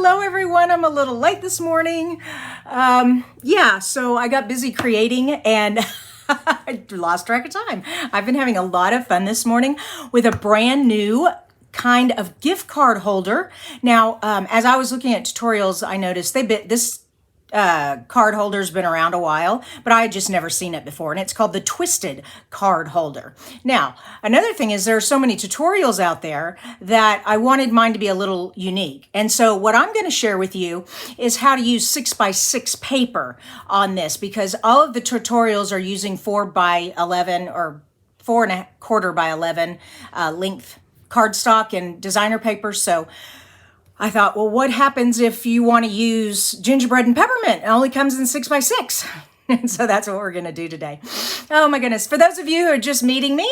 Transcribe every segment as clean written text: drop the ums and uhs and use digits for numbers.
Hello everyone. I'm a little late this morning. So I got busy creating and I lost track of time. I've been having a lot of fun this morning with a brand new kind of gift card holder. Now, as I was looking at tutorials, I noticed this card holder's been around a while, but I had just never seen it before, and it's called the twisted card holder. Now, another thing is there are so many tutorials out there that I wanted mine to be a little unique. And so what I'm going to share with you is how to use 6x6 paper on this, because all of the tutorials are using 4x11 or 4¼ by 11 length cardstock and designer paper. So I thought, well, what happens if you want to use gingerbread and peppermint? It only comes in 6x6. And so that's what we're going to do today. Oh my goodness. For those of you who are just meeting me,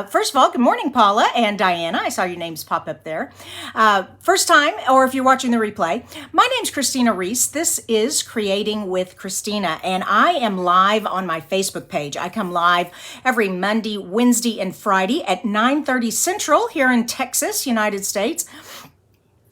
first of all, good morning, Paula and Diana. I saw your names pop up there. First time, or if you're watching the replay, my name's Kristina Reese. This is Creating with Kristina, and I am live on my Facebook page. I come live every Monday, Wednesday, and Friday at 9:30 Central here in Texas, United States.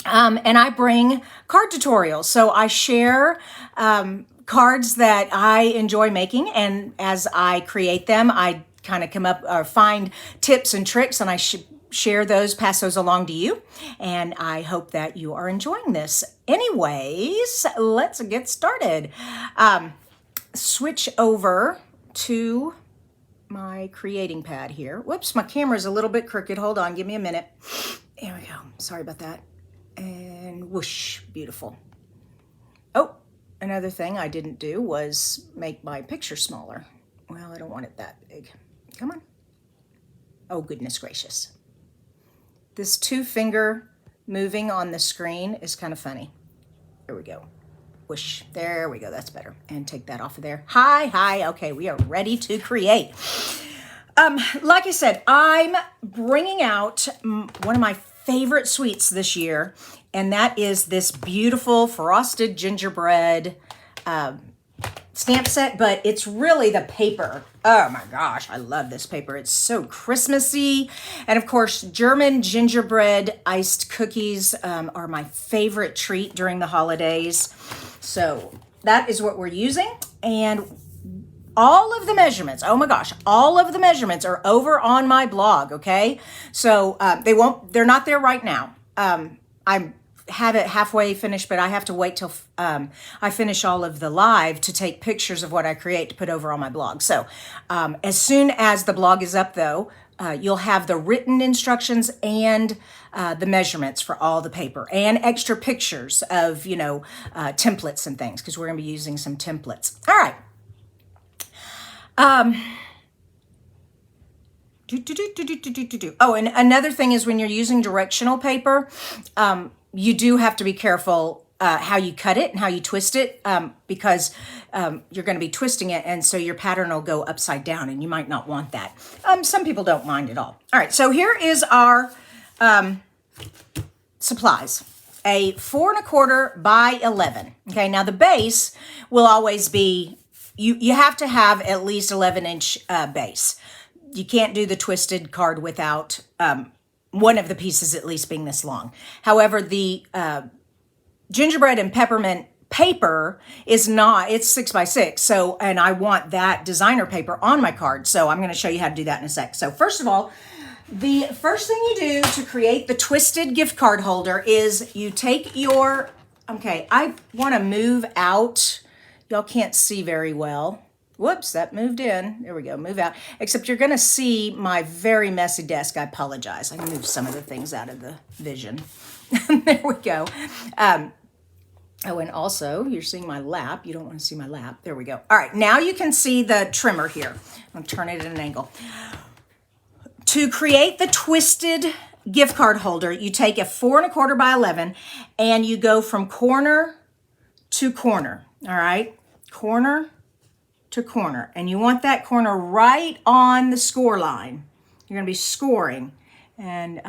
And I bring card tutorials. So I share cards that I enjoy making, and as I create them, I kind of come up or find tips and tricks, and I share those, pass those along to you. And I hope that you are enjoying this. Anyways, let's get started. Switch over to my creating pad here. Whoops, my camera's a little bit crooked. Hold on, give me a minute. There we go. Sorry about that. And whoosh, beautiful. Oh, another thing I didn't do was make my picture smaller. Well, I don't want it that big. Come on. Oh, goodness gracious. This 2-finger moving on the screen is kind of funny. There we go. Whoosh, there we go, that's better. And take that off of there. Hi, okay, we are ready to create. Like I said, I'm bringing out one of my favorite sweets this year, and that is this beautiful frosted gingerbread stamp set, but it's really the paper. Oh my gosh, I love this paper. It's so Christmassy. And of course, German gingerbread iced cookies are my favorite treat during the holidays. So that is what we're using. And all of the measurements, oh my gosh, all of the measurements are over on my blog, okay? So they're not there right now. I have it halfway finished, but I have to wait till I finish all of the live to take pictures of what I create to put over on my blog. So as soon as the blog is up though, you'll have the written instructions and the measurements for all the paper and extra pictures of, templates and things, because we're gonna be using some templates. All right. Oh, and another thing is when you're using directional paper, you do have to be careful how you cut it and how you twist it, because you're going to be twisting it, and so your pattern will go upside down, and you might not want that. Some people don't mind at all. All right, so here is our supplies. A 4¼ by 11. Okay, now the base will always be, you have to have at least 11-inch base. You can't do the twisted card without one of the pieces at least being this long. However, the gingerbread and peppermint paper is not, it's 6x6. So, and I want that designer paper on my card. So I'm going to show you how to do that in a sec. So first of all, the first thing you do to create the twisted gift card holder is you take your, okay, I want to move out. Y'all can't see very well. Whoops, that moved in. There we go, move out. Except you're gonna see my very messy desk. I apologize. I can move some of the things out of the vision. There we go. Oh, and also you're seeing my lap. You don't wanna see my lap. There we go. All right, now you can see the trimmer here. I'm gonna turn it at an angle. To create the twisted gift card holder, you take a 4¼ by 11 and you go from corner to corner, all right? Corner to corner, and you want that corner right on the score line. You're going to be scoring, and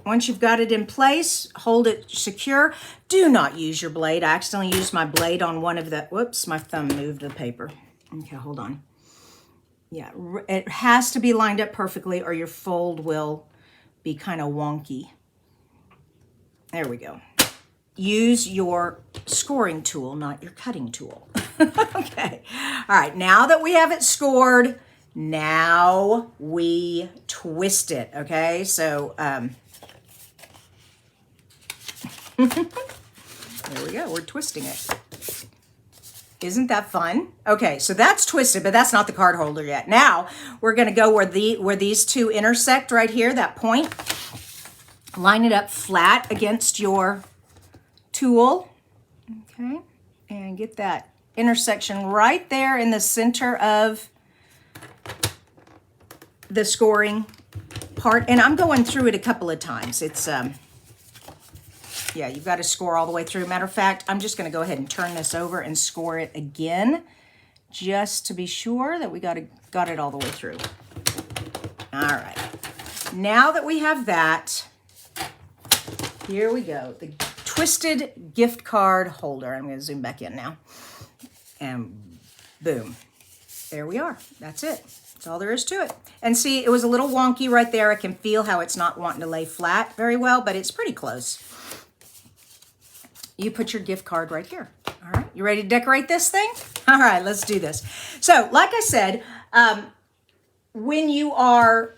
once you've got it in place, hold it secure. Do not use your blade. I accidentally used my blade on one of the, whoops, my thumb moved the paper. Okay, hold on. Yeah, it has to be lined up perfectly or your fold will be kind of wonky. There we go. use your scoring tool, not your cutting tool. Okay. All right. Now that we have it scored, now we twist it. Okay. So, there we go. We're twisting it. Isn't that fun? Okay, so that's twisted, but that's not the card holder yet. Now, we're going to go where these two intersect right here, that point. Line it up flat against your tool. Okay, and get that intersection right there in the center of the scoring part. And I'm going through it a couple of times. It's yeah, you've got to score all the way through. Matter of fact, I'm just going to go ahead and turn this over and score it again, just to be sure that we got it all the way through. All right. Now that we have that, here we go. The twisted gift card holder. I'm going to zoom back in now. And boom. There we are. That's it. That's all there is to it. And see, it was a little wonky right there. I can feel how it's not wanting to lay flat very well, but it's pretty close. You put your gift card right here. All right, you ready to decorate this thing? All right, let's do this. So, like I said, when you are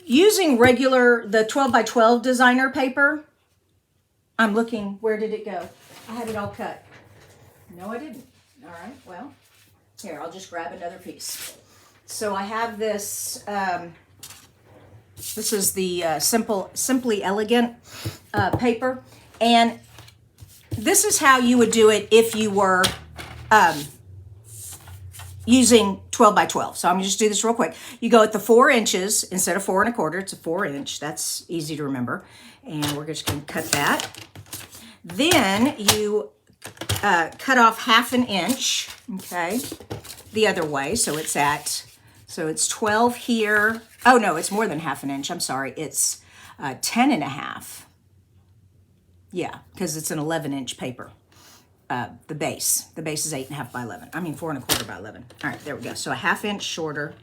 using the 12 by 12 designer paper, I'm looking, where did it go? I had it all cut. No, I didn't. All right, well, here, I'll just grab another piece. So I have this, this is the Simply Elegant paper, and this is how you would do it if you were using 12 by 12. So I'm going to just do this real quick. You go at the 4 inches instead of 4 1/4. It's a 4 inch. That's easy to remember. And we're just going to cut that. Then you cut off 1/2 inch, okay, the other way. So it's 12 here. Oh, no, it's more than 1/2 inch. I'm sorry. It's 10 1/2. Yeah, because it's an 11-inch paper. The base is 8 1/2 by 11. I mean 4 1/4 by 11. All right, there we go. So a 1/2 inch shorter.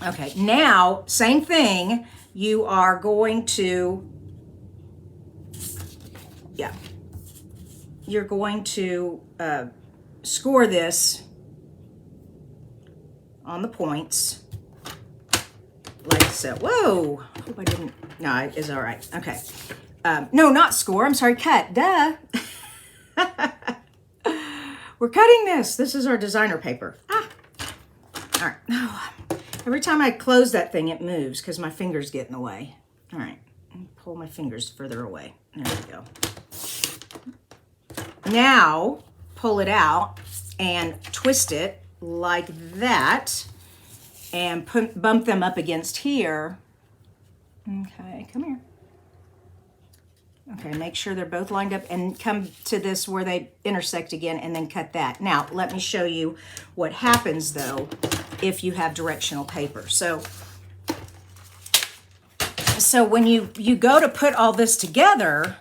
Okay, now same thing. You are going to, yeah, you're going to score this on the points like so. Whoa! Hope I didn't. No, it's all right. Okay. No, not score. I'm sorry, cut. Duh. We're cutting this. This is our designer paper. Ah. All right. Oh, every time I close that thing, it moves because my fingers get in the way. All right. Pull my fingers further away. There we go. Now, pull it out and twist it like that and bump them up against here. Okay, come here. Okay, make sure they're both lined up and come to this where they intersect again and then cut that. Now, let me show you what happens though if you have directional paper. So when you go to put all this together,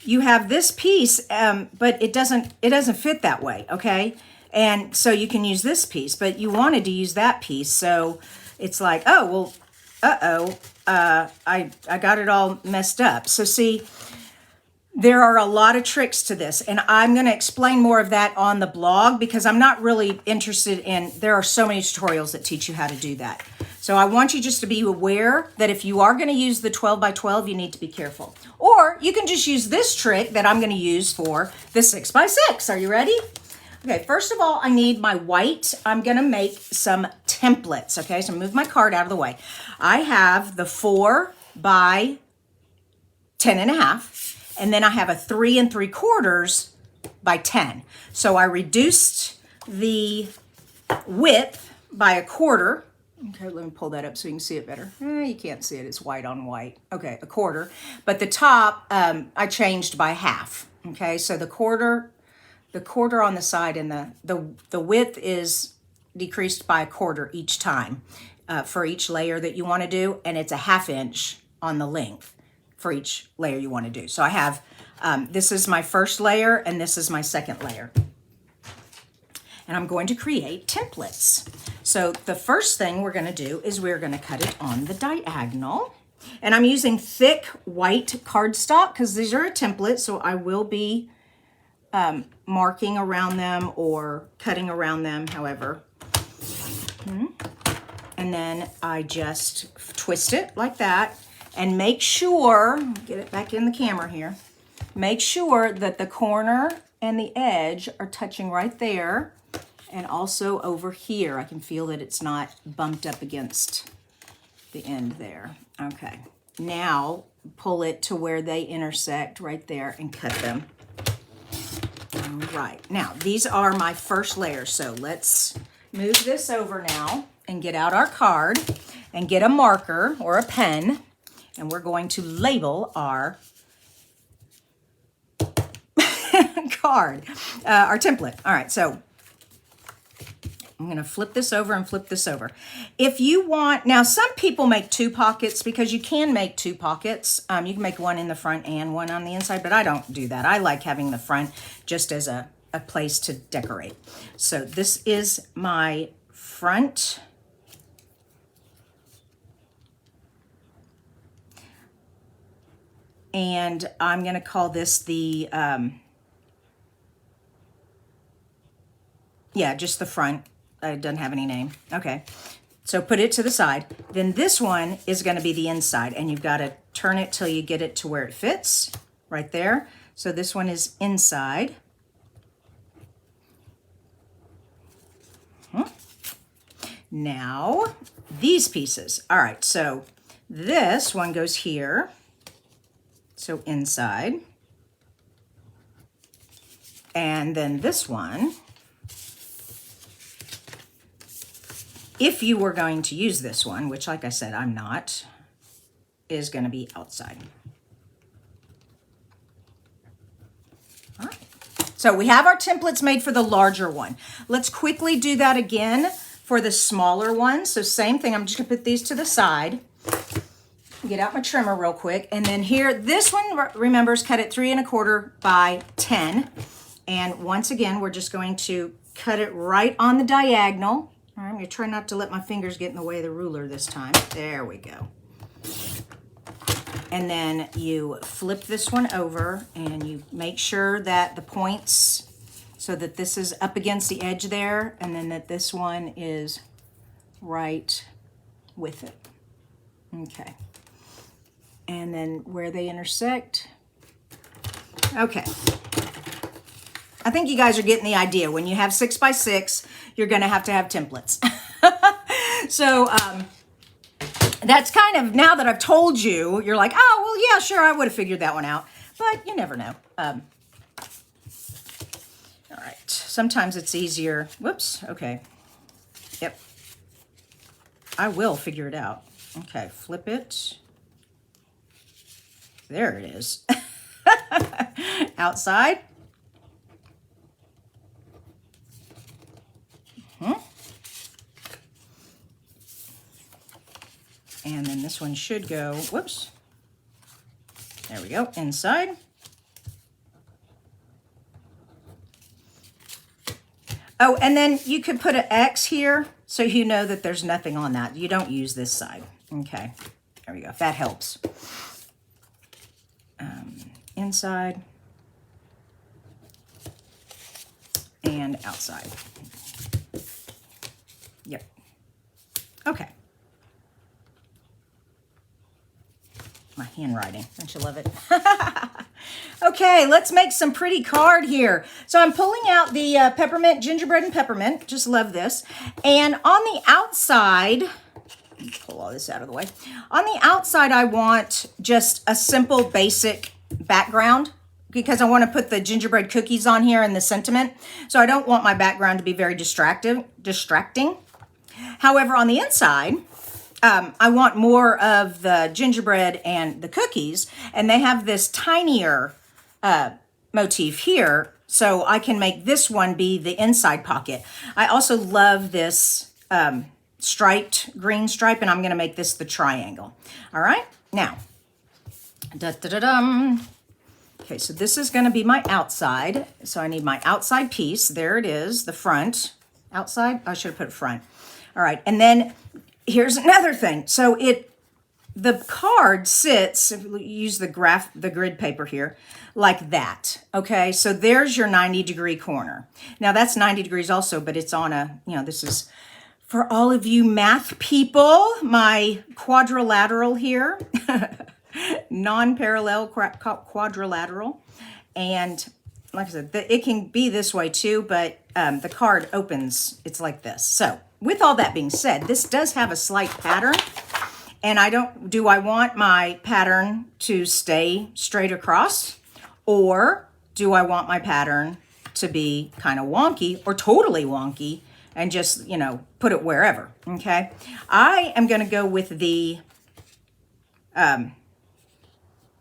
you have this piece, but it doesn't fit that way, okay? And so you can use this piece, but you wanted to use that piece. So it's like, oh, well, I got it all messed up. So see, there are a lot of tricks to this, and I'm going to explain more of that on the blog because I'm not really interested in, there are so many tutorials that teach you how to do that. So I want you just to be aware that if you are going to use the 12 by 12, you need to be careful. Or you can just use this trick that I'm going to use for the 6 by 6. Are you ready? Okay, first of all, I need my white. I'm going to make some templates, okay? So move my card out of the way. I have the 4 by 10 1/2, and then I have a 3 3/4 by 10. So I reduced the width by 1/4. Okay, let me pull that up so you can see it better. You can't see it, it's white on white. Okay, 1/4. But the top, I changed by 1/2. Okay, so the quarter on the side and the width is decreased by 1/4 each time for each layer that you want to do, and it's a 1/2 inch on the length for each layer you want to do. So I have, this is my first layer and this is my second layer. And I'm going to create templates. So the first thing we're going to do is we're going to cut it on the diagonal. And I'm using thick white cardstock because these are a template, so I will be marking around them or cutting around them, however. And then I just twist it like that and make sure, get it back in the camera here, make sure that the corner and the edge are touching right there, and also over here. I can feel that it's not bumped up against the end there. Okay, now pull it to where they intersect right there and cut them. All right, now these are my first layers, so let's move this over now and get out our card and get a marker or a pen, and we're going to label our card, our template. All right, so I'm going to flip this over and flip this over. If you want, now some people make 2 pockets because you can make 2 pockets. You can make one in the front and one on the inside, but I don't do that. I like having the front just as a place to decorate. So this is my front. And I'm going to call this the, yeah, just the front. It doesn't have any name. Okay. So put it to the side. Then this one is going to be the inside, and you've got to turn it till you get it to where it fits right there. So this one is inside. Now these pieces. All right. So this one goes here. So inside. And then this one, if you were going to use this one, which like I said, I'm not, is going to be outside. All right. So we have our templates made for the larger one. Let's quickly do that again for the smaller one. So same thing, I'm just going to put these to the side. Get out my trimmer real quick. And then here, this one, remember, is cut at 3 1/4 by 10. And once again, we're just going to cut it right on the diagonal. All right, I'm going to try not to let my fingers get in the way of the ruler this time. There we go. And then you flip this one over and you make sure that the points, so that this is up against the edge there, and then that this one is right with it. Okay. And then where they intersect. Okay. I think you guys are getting the idea. When you have 6 by 6, you're going to have templates. So that's kind of, now that I've told you, you're like, oh, well, yeah, sure, I would have figured that one out. But you never know. All right. Sometimes it's easier. Whoops. Okay. Yep. I will figure it out. Okay. Flip it. There it is. Outside. And then this one should go, whoops. There we go, inside. Oh, and then you could put an X here so you know that there's nothing on that. You don't use this side. Okay, there we go, if that helps. Inside and outside. Yep. Okay. My handwriting, don't you love it? Okay, let's make some pretty card here. So I'm pulling out the peppermint, gingerbread and peppermint. Just love this. And on the outside, pull all this out of the way. On the outside, I want just a simple, basic background because I want to put the gingerbread cookies on here and the sentiment. So I don't want my background to be very distracting. However, on the inside, I want more of the gingerbread and the cookies, and they have this tinier motif here, so I can make this one be the inside pocket. I also love this striped green stripe, and I'm going to make this the triangle. All right, now, okay, so this is going to be my outside, so I need my outside piece. There it is, the front. Outside? I should have put front. All right, and then here's another thing. So the card sits, if you use the grid paper here, like that. Okay, so there's your 90-degree corner. Now that's 90 degrees also, but it's on a, this is for all of you math people, my quadrilateral here, non-parallel quadrilateral. And like I said, it can be this way too, but the card opens, it's like this. So with all that being said, this does have a slight pattern. And do I want my pattern to stay straight across? Or do I want my pattern to be kind of wonky or totally wonky and just, put it wherever, okay? I am going to go with the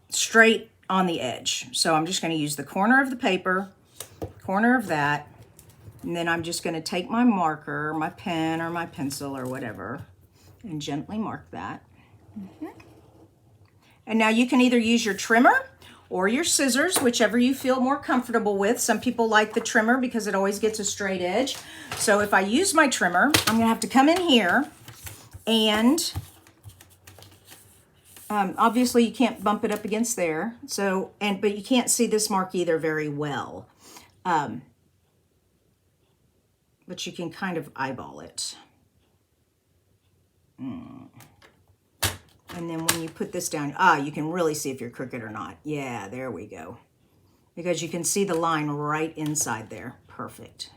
straight on the edge. So I'm just going to use the corner of the paper, corner of that, and then I'm just going to take my marker, my pen or my pencil or whatever, and gently mark that. And now you can either use your trimmer or your scissors, whichever you feel more comfortable with. Some people like the trimmer because it always gets a straight edge. So if I use my trimmer, I'm gonna have to come in here and obviously you can't bump it up against there. So, but you can't see this mark either very well. But you can kind of eyeball it. And then when you put this down, you can really see if you're crooked or not. Yeah, there we go. Because you can see the line right inside there. Perfect.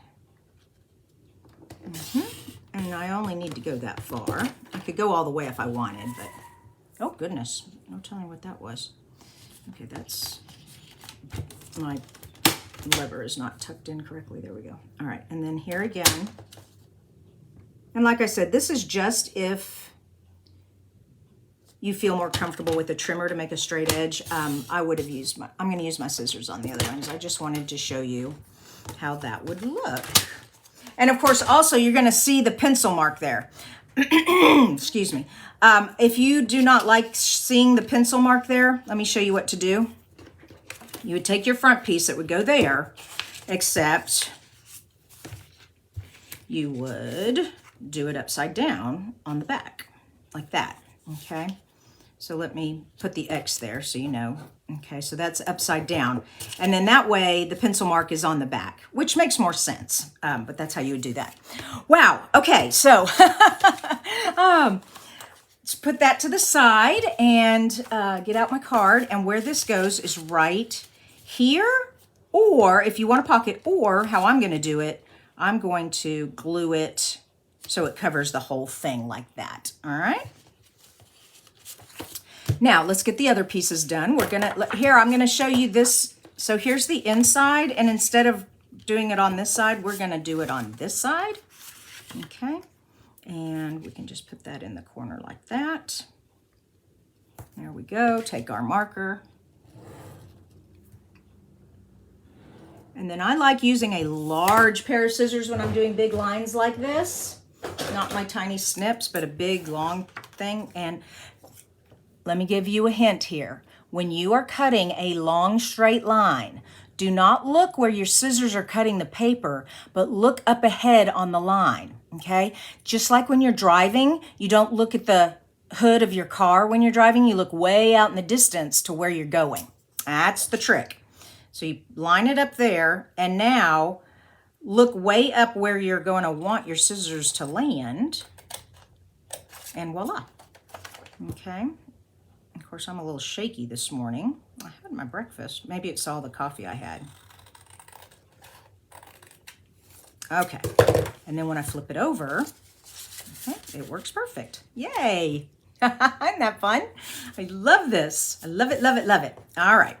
And I only need to go that far. I could go all the way if I wanted, but... Oh, goodness. No telling what that was. Okay, that's... My lever is not tucked in correctly. There we go. All right, and then here again. And like I said, this is just if you feel more comfortable with a trimmer to make a straight edge. I would have used I'm going to use my scissors on the other ones. I just wanted to show you how that would look. And of course, also you're going to see the pencil mark there. Excuse me. If you do not like seeing the pencil mark there, let me show you what to do. You would take your front piece that would go there, except you would do it upside down on the back, like that, okay? So let me put the X there so you know. Okay, so that's upside down. And then that way the pencil mark is on the back, which makes more sense. But that's how you would do that. Wow, okay, so let's put that to the side and get out my card. And where this goes is right here. Or if you want a pocket, or how I'm gonna do it, I'm going to glue it so it covers the whole thing like that, all right? Now, let's get the other pieces done. I'm gonna show you this. So here's the inside, and instead of doing it on this side, we're gonna do it on this side, okay? And we can just put that in the corner like that. There we go, take our marker. And then I like using a large pair of scissors when I'm doing big lines like this. Not my tiny snips, but a big long thing. And let me give you a hint here. When you are cutting a long straight line, do not look where your scissors are cutting the paper, but look up ahead on the line, okay? Just like when you're driving, you don't look at the hood of your car when you're driving, you look way out in the distance to where you're going. That's the trick. So you line it up there, and now look way up where you're going to want your scissors to land, and voila. Okay. Of course, I'm a little shaky this morning. I had my breakfast. Maybe it's all the coffee I had. Okay. And then when I flip it over, okay, it works perfect. Yay. Isn't that fun? I love this. I love it, love it, love it. All right.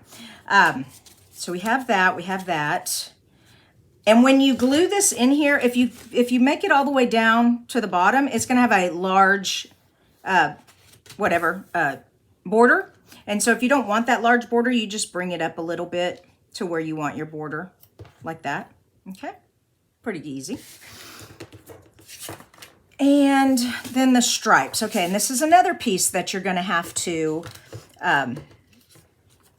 So we have that. And when you glue this in here, if you make it all the way down to the bottom, it's going to have a large, border. And so if you don't want that large border, you just bring it up a little bit to where you want your border, like that. Okay, pretty easy. And then the stripes. Okay, and this is another piece that you're going to have to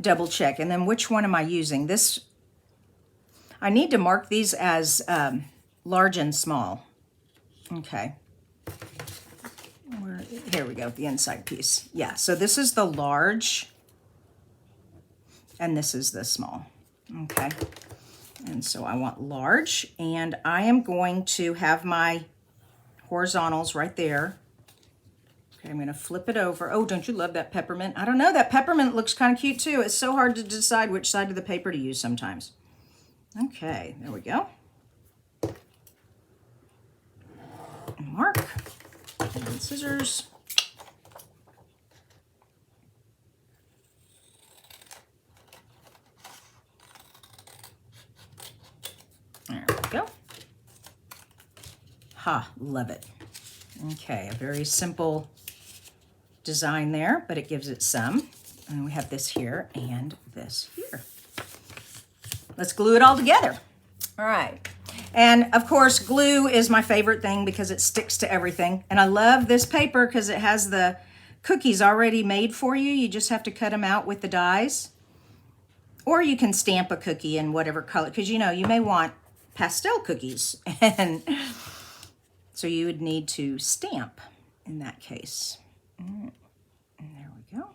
double check. And then which one am I using? This, I need to mark these as large and small. Okay. Where here we go, the inside piece. Yeah, so this is the large, and this is the small, okay? And so I want large, and I am going to have my horizontals right there. Okay, I'm gonna flip it over. Oh, don't you love that peppermint? I don't know, that peppermint looks kind of cute too. It's so hard to decide which side of the paper to use sometimes. Okay, there we go. Mark, and scissors. There we go. Ha, love it. Okay, a very simple design there, but it gives it some. And we have this here and this here. Let's glue it all together. All right. And of course, glue is my favorite thing because it sticks to everything. And I love this paper because it has the cookies already made for you. You just have to cut them out with the dies. Or you can stamp a cookie in whatever color, because you know, you may want pastel cookies. And so you would need to stamp in that case. And there we go.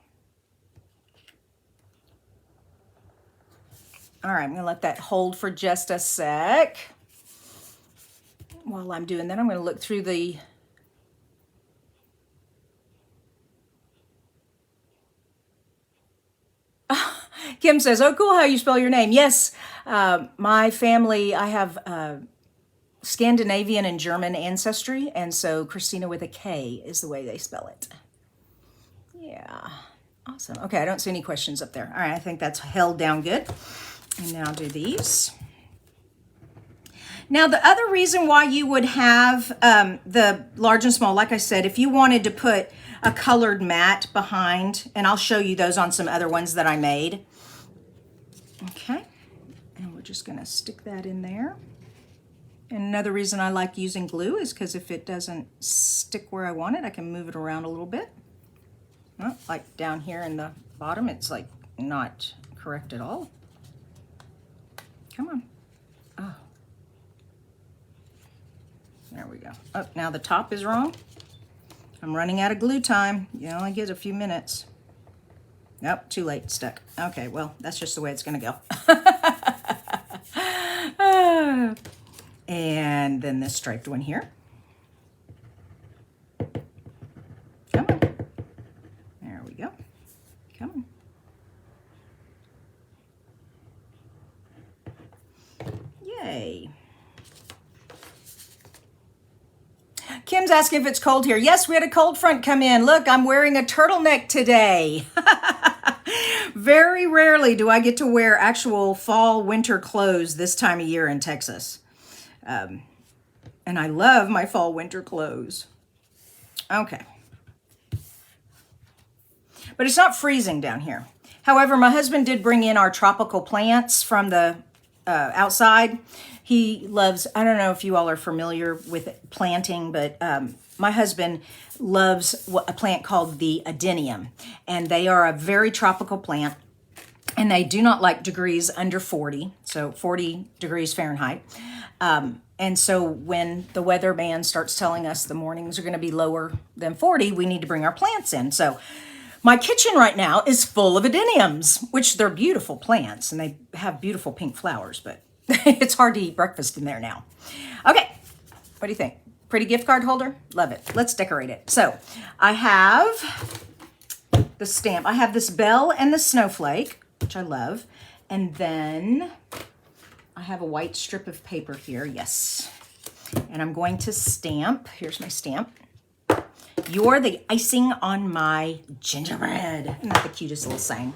All right, I'm gonna let that hold for just a sec. While I'm doing that, I'm gonna look through the Kim says, oh, cool how you spell your name. Yes, my family, I have Scandinavian and German ancestry, and so Kristina with a K is the way they spell it. Yeah, awesome. Okay, I don't see any questions up there. All right, I think that's held down good. And now I'll do these. Now, the other reason why you would have the large and small, like I said, if you wanted to put a colored mat behind, and I'll show you those on some other ones that I made. Okay, and we're just gonna stick that in there. And another reason I like using glue is because if it doesn't stick where I want it, I can move it around a little bit. Well, like down here in the bottom, it's like not correct at all. Come on. Oh. There we go. Oh, now the top is wrong. I'm running out of glue time. You only get a few minutes. Nope, too late, stuck. Okay, well, that's just the way it's gonna go. And then this striped one here. Come on. There we go. Come on. Yay. Kim's asking if it's cold here. Yes, we had a cold front come in. Look, I'm wearing a turtleneck today. Very rarely do I get to wear actual fall winter clothes this time of year in Texas. And I love my fall winter clothes. Okay. But it's not freezing down here. However, my husband did bring in our tropical plants from the outside. He loves, I don't know if you all are familiar with planting, but my husband loves a plant called the adenium. And they are a very tropical plant. And they do not like degrees under 40, so 40 degrees Fahrenheit. And so when the weatherman starts telling us the mornings are going to be lower than 40, we need to bring our plants in. So my kitchen right now is full of adeniums, which they're beautiful plants and they have beautiful pink flowers, but it's hard to eat breakfast in there now. Okay, what do you think? Pretty gift card holder? Love it. Let's decorate it. So I have the stamp. I have this bell and the snowflake, which I love. And then I have a white strip of paper here. Yes. And I'm going to stamp. Here's my stamp. You're the icing on my gingerbread. Isn't that the cutest little saying?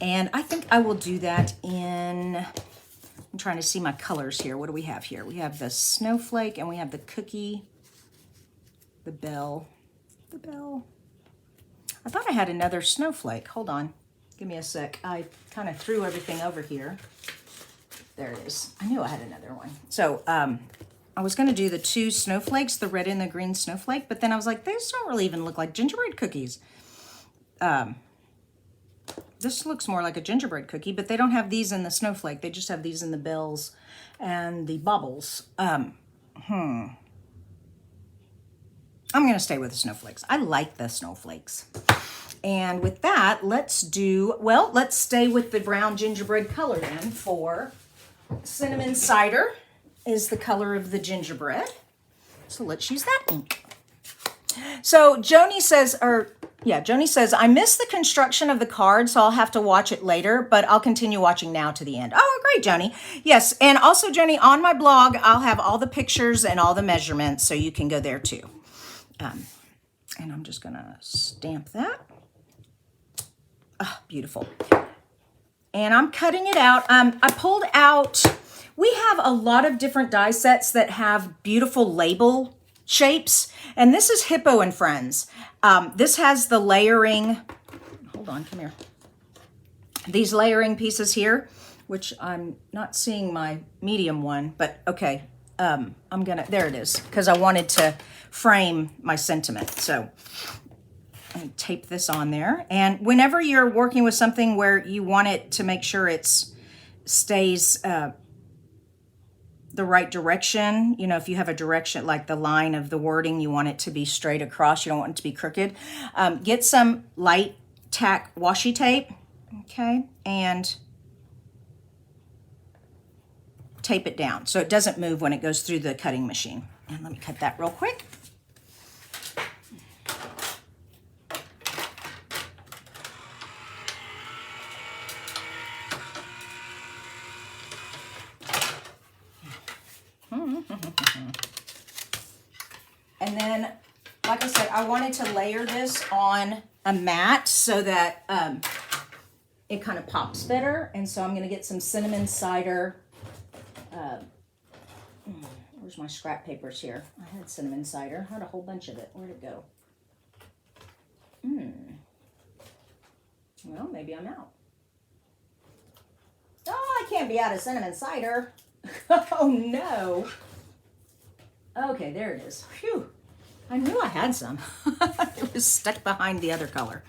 And I think I will do that in, I'm trying to see my colors here. What do we have here? We have the snowflake and we have the cookie, the bell, the bell. I thought I had another snowflake. Hold on. Give me a sec. I kind of threw everything over here. There it is. I knew I had another one. So I was going to do the two snowflakes, the red and the green snowflake, but then I was like, these don't really even look like gingerbread cookies. This looks more like a gingerbread cookie, but they don't have these in the snowflake. They just have these in the bells and the bubbles. I'm going to stay with the snowflakes. I like the snowflakes. And with that, let's stay with the brown gingerbread color then for cinnamon cider is the color of the gingerbread. So let's use that ink. So Joni says, I missed the construction of the card, so I'll have to watch it later, but I'll continue watching now to the end. Oh, great, Joni. Yes, and also, Joni, on my blog, I'll have all the pictures and all the measurements, so you can go there too. And I'm just gonna stamp that. Oh, beautiful. And I'm cutting it out. I pulled out, we have a lot of different die sets that have beautiful label shapes. And this is Hippo and Friends. This has the layering, hold on, come here. These layering pieces here, which I'm not seeing my medium one, but okay. There it is, because I wanted to frame my sentiment. So and tape this on there. And whenever you're working with something where you want it to make sure it stays the right direction, you know, if you have a direction like the line of the wording, you want it to be straight across, you don't want it to be crooked, get some light tack washi tape, okay, and tape it down so it doesn't move when it goes through the cutting machine. And let me cut that real quick. And then, like I said, I wanted to layer this on a mat so that it kind of pops better. And so I'm going to get some cinnamon cider. Where's my scrap papers here? I had cinnamon cider. I had a whole bunch of it. Where'd it go? Well, maybe I'm out. Oh, I can't be out of cinnamon cider. Oh, no. Okay, there it is. Phew. I knew I had some. It was stuck behind the other color.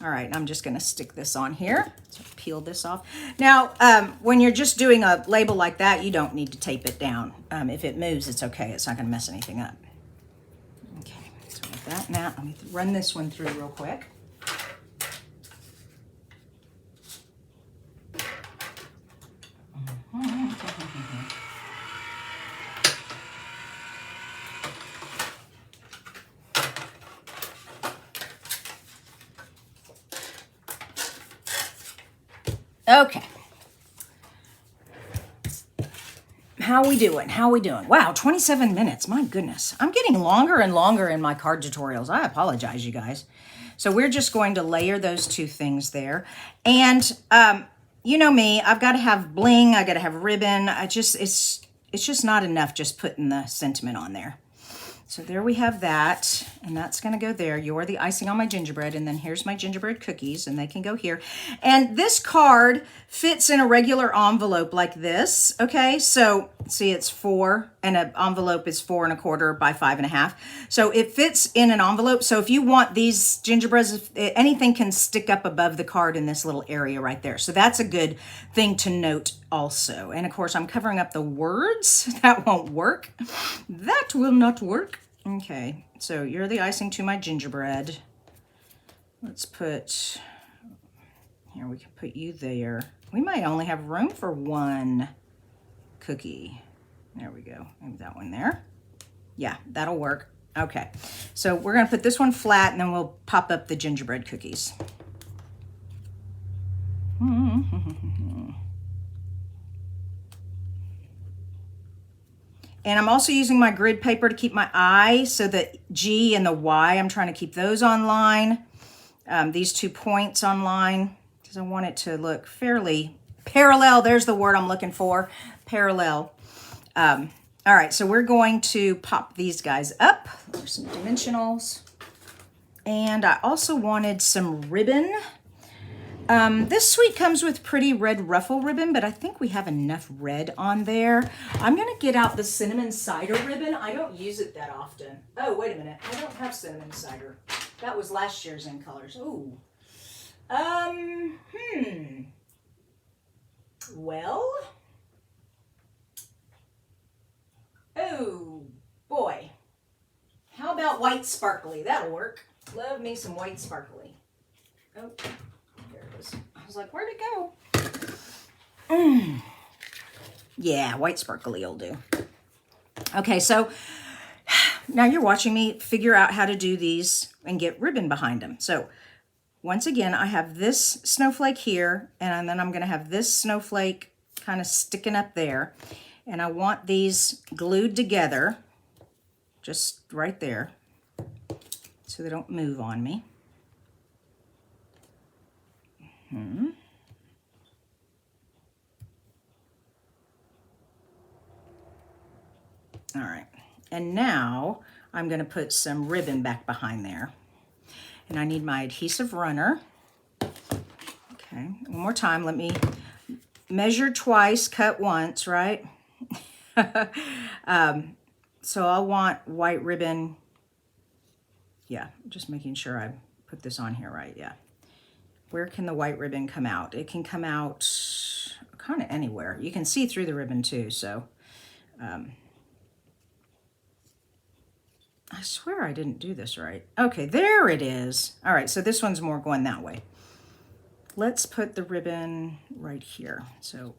All right, I'm just going to stick this on here. So peel this off. Now, when you're just doing a label like that, you don't need to tape it down. If it moves, it's okay. It's not going to mess anything up. Okay, so with that now, let me run this one through real quick. Okay. How we doing? How we doing? Wow, 27 minutes. My goodness. I'm getting longer and longer in my card tutorials. I apologize, you guys. So we're just going to layer those two things there. And you know me, I've got to have bling, I got to have ribbon. It's just not enough just putting the sentiment on there. So there we have that, and that's going to go there. You're the icing on my gingerbread, and then here's my gingerbread cookies, and they can go here. And this card fits in a regular envelope like this, okay? So see, it's 4, and an envelope is 4 1/4 by 5 1/2. So it fits in an envelope. So if you want these gingerbreads, anything can stick up above the card in this little area right there. So that's a good thing to note also. And of course, I'm covering up the words. That won't work. That will not work. Okay, so you're the icing to my gingerbread. Let's put, here we can put you there. We might only have room for one cookie. There we go, maybe that one there. Yeah, that'll work. Okay, so we're gonna put this one flat and then we'll pop up the gingerbread cookies. And I'm also using my grid paper to keep my I, so that G and the Y, I'm trying to keep those on line. These 2 points on line, because I want it to look fairly parallel. There's the word I'm looking for, parallel. All right, so we're going to pop these guys up. There's some dimensionals. And I also wanted some ribbon. This suite comes with pretty red ruffle ribbon, but I think we have enough red on there. I'm going to get out the cinnamon cider ribbon. I don't use it that often. Oh, wait a minute. I don't have cinnamon cider. That was last year's in colors. Ooh. Well. Oh, boy. How about white sparkly? That'll work. Love me some white sparkly. Oh, there it is. I was like, where'd it go? Yeah, white sparkly will do. Okay, so now you're watching me figure out how to do these and get ribbon behind them. So once again, I have this snowflake here, and then I'm going to have this snowflake kind of sticking up there. And I want these glued together, just right there, so they don't move on me. All right, and now I'm going to put some ribbon back behind there. And I need my adhesive runner. Okay, one more time. Let me measure twice, cut once, right? So I'll want white ribbon. Yeah, just making sure I put this on here right, yeah. Where can the white ribbon come out? It can come out kind of anywhere. You can see through the ribbon too, so. I swear I didn't do this right. Okay, there it is. All right, so this one's more going that way. Let's put the ribbon right here. So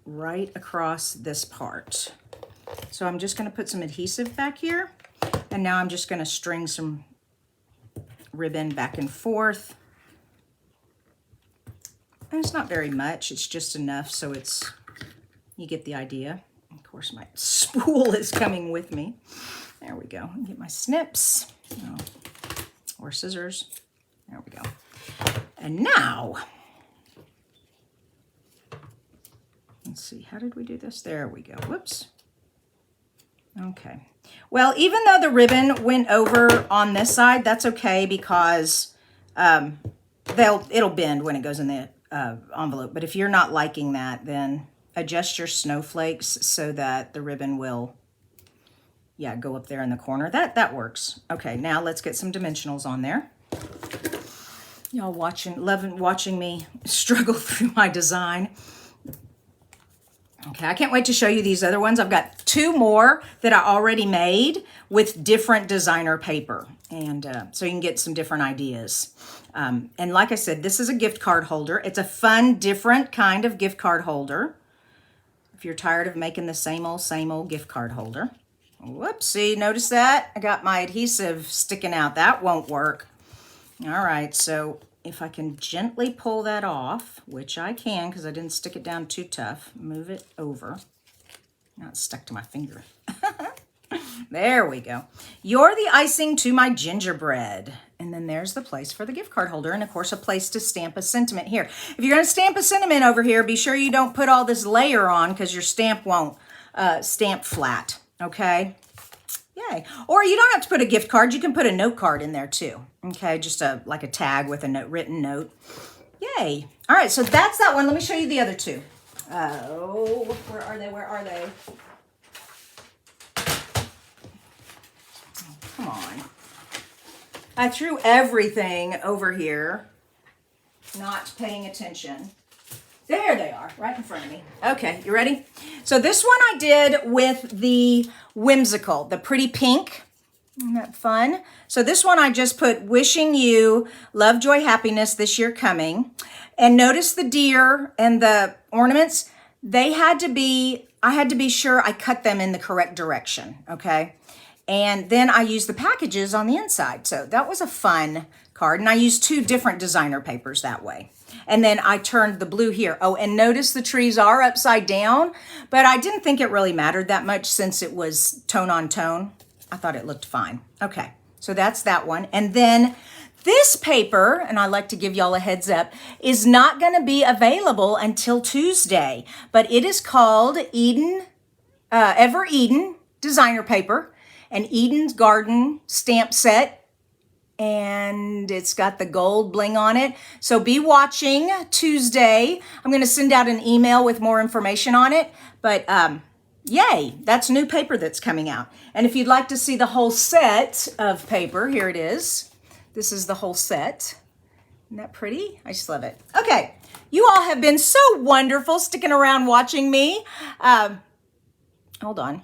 right across this part. So I'm just gonna put some adhesive back here. And now I'm just gonna string some ribbon back and forth. And it's not very much, it's just enough so you get the idea. Of course, my spool is coming with me. There we go. Get my snips, or scissors. There we go. And now, let's see, how did we do this? There we go. Whoops. Okay. Well, even though the ribbon went over on this side, that's okay because it'll bend when it goes in the envelope. But if you're not liking that, then adjust your snowflakes so that the ribbon will, yeah, go up there in the corner. That works. Okay, now let's get some dimensionals on there. Y'all loving watching me struggle through my design. Okay, I can't wait to show you these other ones. I've got 2 more that I already made with different designer paper. And so you can get some different ideas. And like I said, this is a gift card holder. It's a fun, different kind of gift card holder. If you're tired of making the same old gift card holder. Whoopsie, notice that? I got my adhesive sticking out. That won't work. All right, so if I can gently pull that off, which I can because I didn't stick it down too tough, move it over. Now it's stuck to my finger. There we go. You're the icing to my gingerbread. And then there's the place for the gift card holder. And of course, a place to stamp a sentiment here. If you're going to stamp a sentiment over here, be sure you don't put all this layer on because your stamp won't stamp flat. Okay? Yay. Or you don't have to put a gift card. You can put a note card in there too. Okay? Just like a tag with a written note. Yay. All right. So that's that one. Let me show you the other 2. Oh, where are they? Where are they? Come on. I threw everything over here, not paying attention. There they are, right in front of me. Okay, you ready? So this one I did with the whimsical, the pretty pink. Isn't that fun? So this one I just put wishing you love, joy, happiness this year coming. And notice the deer and the ornaments, I had to be sure I cut them in the correct direction, okay? And then I used the packages on the inside. So that was a fun card. And I used 2 different designer papers that way. And then I turned the blue here. Oh, and notice the trees are upside down, but I didn't think it really mattered that much since it was tone on tone. I thought it looked fine. Okay, so that's that one. And then this paper, and I like to give y'all a heads up, is not going to be available until Tuesday, but it is called Ever Eden designer paper, an Eden's Garden stamp set. And it's got the gold bling on it. So be watching Tuesday. I'm going to send out an email with more information on it. But yay, that's new paper that's coming out. And if you'd like to see the whole set of paper, here it is. This is the whole set. Isn't that pretty? I just love it. Okay, you all have been so wonderful sticking around watching me. Hold on.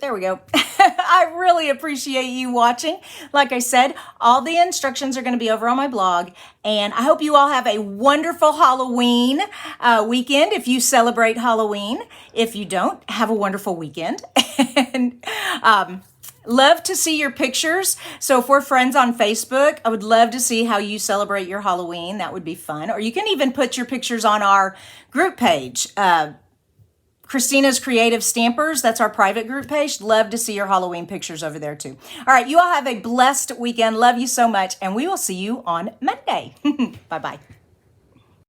There we go. I really appreciate you watching. Like I said, all the instructions are going to be over on my blog. And I hope you all have a wonderful Halloween weekend if you celebrate Halloween. If you don't, have a wonderful weekend. And love to see your pictures. So if we're friends on Facebook, I would love to see how you celebrate your Halloween. That would be fun. Or you can even put your pictures on our group page. Kristina's Creative Stampers. That's our private group page. Love to see your Halloween pictures over there too. All right, you all have a blessed weekend. Love you so much, and we will see you on Monday. Bye-bye.